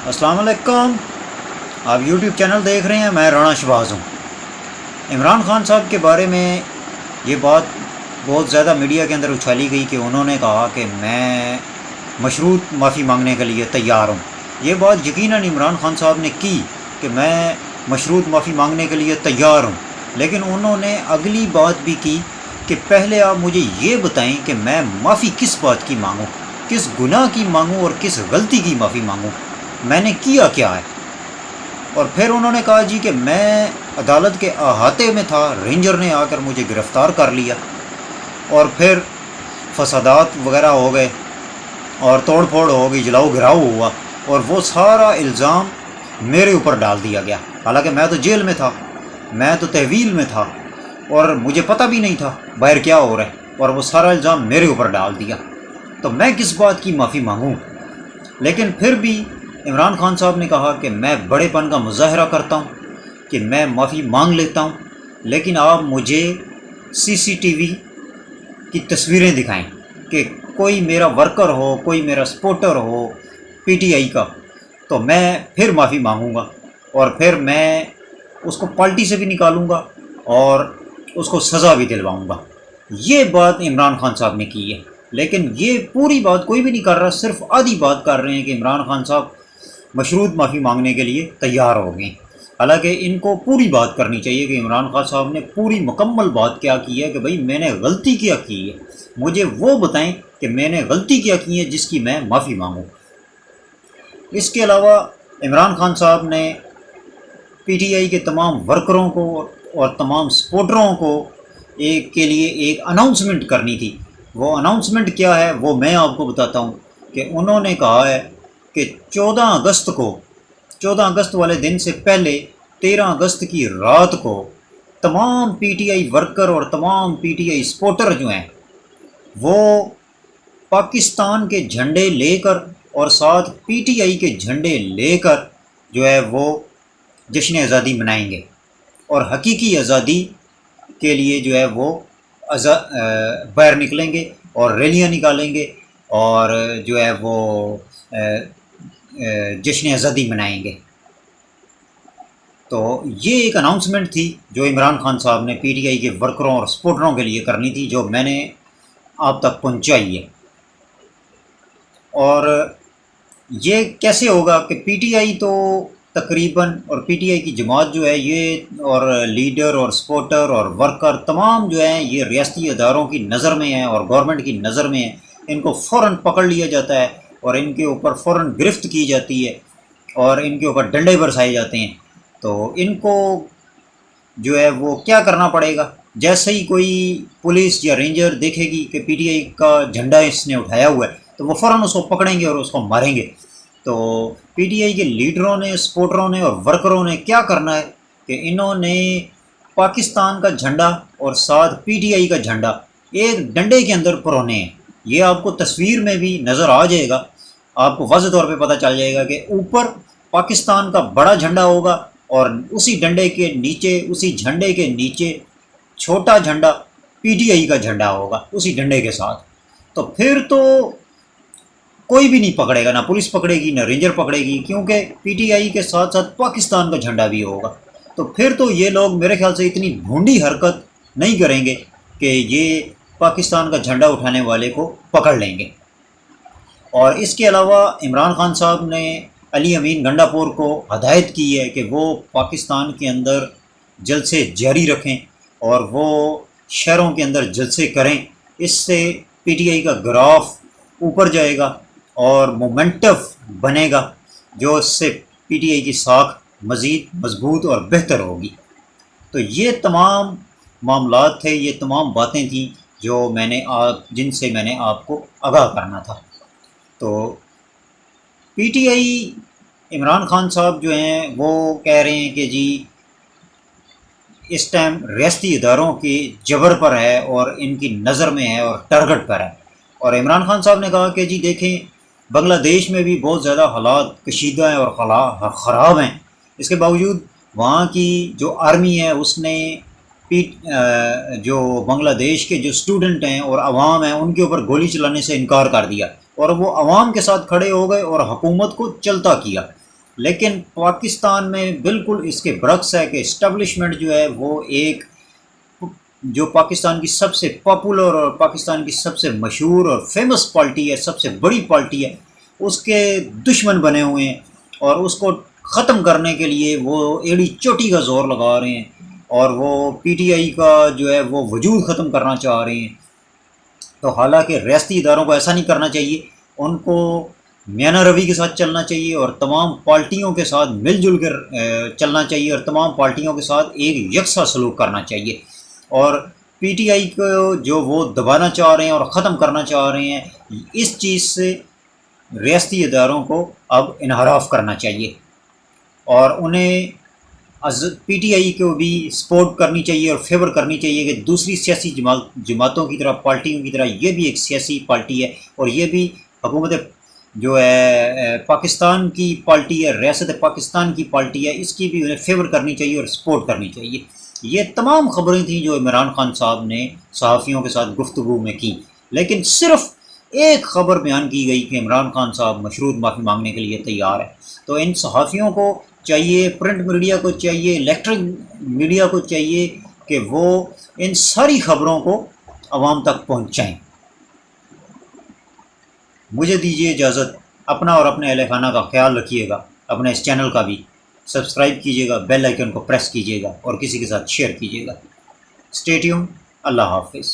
السلام علیکم. آپ یوٹیوب چینل دیکھ رہے ہیں. میں رانا شہباز ہوں. عمران خان صاحب کے بارے میں یہ بات بہت زیادہ میڈیا کے اندر اچھالی گئی کہ انہوں نے کہا کہ میں مشروط معافی مانگنے کے لیے تیار ہوں. یہ بات یقیناً عمران خان صاحب نے کی کہ میں مشروط معافی مانگنے کے لیے تیار ہوں، لیکن انہوں نے اگلی بات بھی کی کہ پہلے آپ مجھے یہ بتائیں کہ میں معافی کس بات کی مانگوں، کس گناہ کی مانگوں اور کس غلطی کی معافی مانگوں، میں نے کیا کیا ہے. اور پھر انہوں نے کہا جی کہ میں عدالت کے احاطے میں تھا، رینجر نے آ کر مجھے گرفتار کر لیا اور پھر فسادات وغیرہ ہو گئے اور توڑ پھوڑ ہو گئی، جلاؤ گراؤ ہوا اور وہ سارا الزام میرے اوپر ڈال دیا گیا. حالانکہ میں تو جیل میں تھا، میں تو تحویل میں تھا اور مجھے پتہ بھی نہیں تھا باہر کیا ہو رہا ہے، اور وہ سارا الزام میرے اوپر ڈال دیا. تو میں کس بات کی معافی مانگوں؟ لیکن پھر بھی عمران خان صاحب نے کہا کہ میں بڑے پن کا مظاہرہ کرتا ہوں کہ میں معافی مانگ لیتا ہوں، لیکن آپ مجھے CCTV کی تصویریں دکھائیں کہ کوئی میرا ورکر ہو، کوئی میرا سپورٹر ہو PTI کا، تو میں پھر معافی مانگوں گا اور پھر میں اس کو پارٹی سے بھی نکالوں گا اور اس کو سزا بھی دلواؤں گا. یہ بات عمران خان صاحب نے کی ہے. لیکن یہ پوری بات کوئی بھی نہیں کر رہا، صرف آدھی بات کر رہے ہیں کہ عمران خان صاحب مشروط معافی مانگنے کے لیے تیار ہو گئے. حالانکہ ان کو پوری بات کرنی چاہیے کہ عمران خان صاحب نے پوری مکمل بات کیا کی ہے کہ بھئی میں نے غلطی کیا کی ہے، مجھے وہ بتائیں کہ میں نے غلطی کیا کی ہے جس کی میں معافی مانگوں. اس کے علاوہ عمران خان صاحب نے PTI کے تمام ورکروں کو اور تمام سپورٹروں کو کے لیے ایک اناؤنسمنٹ کرنی تھی. وہ اناؤنسمنٹ کیا ہے وہ میں آپ کو بتاتا ہوں کہ انہوں نے کہا ہے کہ 14 اگست والے دن سے پہلے 13 اگست کی رات کو تمام PTI ورکر اور تمام PTI سپورٹر جو ہیں وہ پاکستان کے جھنڈے لے کر اور ساتھ PTI کے جھنڈے لے کر جو ہے وہ جشن آزادی منائیں گے اور حقیقی آزادی کے لیے جو ہے وہ باہر نکلیں گے اور ریلیاں نکالیں گے اور جو ہے وہ جشن آزادی منائیں گے. تو یہ ایک اناؤنسمنٹ تھی جو عمران خان صاحب نے PTI کے ورکروں اور سپورٹروں کے لیے کرنی تھی، جو میں نے آپ تک پہنچائی ہے. اور یہ کیسے ہوگا کہ PTI تو تقریباً اور PTI کی جماعت جو ہے یہ اور لیڈر اور سپورٹر اور ورکر تمام جو ہیں یہ ریاستی اداروں کی نظر میں ہیں اور گورنمنٹ کی نظر میں ہیں. ان کو فوراً پکڑ لیا جاتا ہے اور ان کے اوپر فوراً گرفت کی جاتی ہے اور ان کے اوپر ڈنڈے برسائے جاتے ہیں. تو ان کو جو ہے وہ کیا کرنا پڑے گا؟ جیسے ہی کوئی پولیس یا رینجر دیکھے گی کہ PTI کا جھنڈا اس نے اٹھایا ہوا ہے تو وہ فوراً اس کو پکڑیں گے اور اس کو ماریں گے. تو PTI کے لیڈروں نے، سپورٹروں نے اور ورکروں نے کیا کرنا ہے کہ انہوں نے پاکستان کا جھنڈا اور ساتھ PTI کا جھنڈا ایک ڈنڈے کے اندر پرونے ہیں. یہ آپ کو تصویر میں بھی نظر آ جائے گا، آپ کو واضح طور پہ پتہ چل جائے گا کہ اوپر پاکستان کا بڑا جھنڈا ہوگا اور اسی ڈنڈے کے نیچے، اسی جھنڈے کے نیچے چھوٹا جھنڈا PTI کا جھنڈا ہوگا اسی ڈنڈے کے ساتھ. تو پھر تو کوئی بھی نہیں پکڑے گا، نہ پولیس پکڑے گی نہ رینجر پکڑے گی، کیونکہ PTI کے ساتھ ساتھ پاکستان کا جھنڈا بھی ہوگا. تو پھر تو یہ لوگ میرے خیال سے اتنی بھونڈی حرکت نہیں کریں گے کہ یہ پاکستان کا جھنڈا اٹھانے والے کو پکڑ لیں گے. اور اس کے علاوہ عمران خان صاحب نے علی امین گنڈا پور کو ہدایت کی ہے کہ وہ پاکستان کے اندر جلسے جاری رکھیں اور وہ شہروں کے اندر جلسے کریں. اس سے PTI کا گراف اوپر جائے گا اور مومنٹم بنے گا، جو اس سے PTI کی ساکھ مزید مضبوط اور بہتر ہوگی. تو یہ تمام معاملات تھے، یہ تمام باتیں تھیں جو جن سے میں نے آپ کو آگاہ کرنا تھا. تو PTI عمران خان صاحب جو ہیں وہ کہہ رہے ہیں کہ جی اس ٹائم ریاستی اداروں کے جبر پر ہے اور ان کی نظر میں ہے اور ٹارگٹ پر ہے. اور عمران خان صاحب نے کہا کہ جی دیکھیں بنگلہ دیش میں بھی بہت زیادہ حالات کشیدہ ہیں اور خراب ہیں، اس کے باوجود وہاں کی جو آرمی ہے اس نے جو بنگلہ دیش کے جو اسٹوڈنٹ ہیں اور عوام ہیں ان کے اوپر گولی چلانے سے انکار کر دیا اور وہ عوام کے ساتھ کھڑے ہو گئے اور حکومت کو چلتا کیا. لیکن پاکستان میں بالکل اس کے برعکس ہے کہ اسٹیبلشمنٹ جو ہے وہ ایک جو پاکستان کی سب سے پاپولر اور پاکستان کی سب سے مشہور اور فیمس پارٹی ہے، سب سے بڑی پارٹی ہے، اس کے دشمن بنے ہوئے ہیں، اور اس کو ختم کرنے کے لیے وہ ایڑی چوٹی کا زور لگا رہے ہیں، اور وہ پی ٹی آئی کا جو ہے وہ وجود ختم کرنا چاہ رہے ہیں۔ تو حالانکہ ریاستی اداروں کو ایسا نہیں کرنا چاہیے، ان کو میانہ روی کے ساتھ چلنا چاہیے اور تمام پارٹیوں کے ساتھ مل جل کر چلنا چاہیے، اور تمام پارٹیوں کے ساتھ ایک یکساں سلوک کرنا چاہیے۔ اور پی ٹی آئی کو جو وہ دبانا چاہ رہے ہیں اور ختم کرنا چاہ رہے ہیں، اس چیز سے ریاستی اداروں کو اب انحراف کرنا چاہیے، اور انہیں پی ٹی آئی کو بھی سپورٹ کرنی چاہیے اور فیور کرنی چاہیے کہ دوسری سیاسی جماعتوں کی طرح، پارٹیوں کی طرح یہ بھی ایک سیاسی پارٹی ہے، اور یہ بھی حکومت جو ہے پاکستان کی پارٹی ہے، ریاست پاکستان کی پارٹی ہے، اس کی بھی انہیں فیور کرنی چاہیے اور سپورٹ کرنی چاہیے۔ یہ تمام خبریں تھیں جو عمران خان صاحب نے صحافیوں کے ساتھ گفتگو میں کی، لیکن صرف ایک خبر بیان کی گئی کہ عمران خان صاحب مشروط معافی مانگنے کے لیے تیار ہے۔ تو ان صحافیوں کو چاہیے، پرنٹ میڈیا کو چاہیے، الیکٹرک میڈیا کو چاہیے کہ وہ ان ساری خبروں کو عوام تک پہنچائیں۔ مجھے دیجیے اجازت، اپنا اور اپنے اہل خانہ کا خیال رکھیے گا، اپنے اس چینل کا بھی سبسکرائب کیجیے گا، بیل آئیکن کو پریس کیجیے گا، اور کسی کے ساتھ شیئر کیجیے گا۔ اسٹے ٹیون، اللہ حافظ۔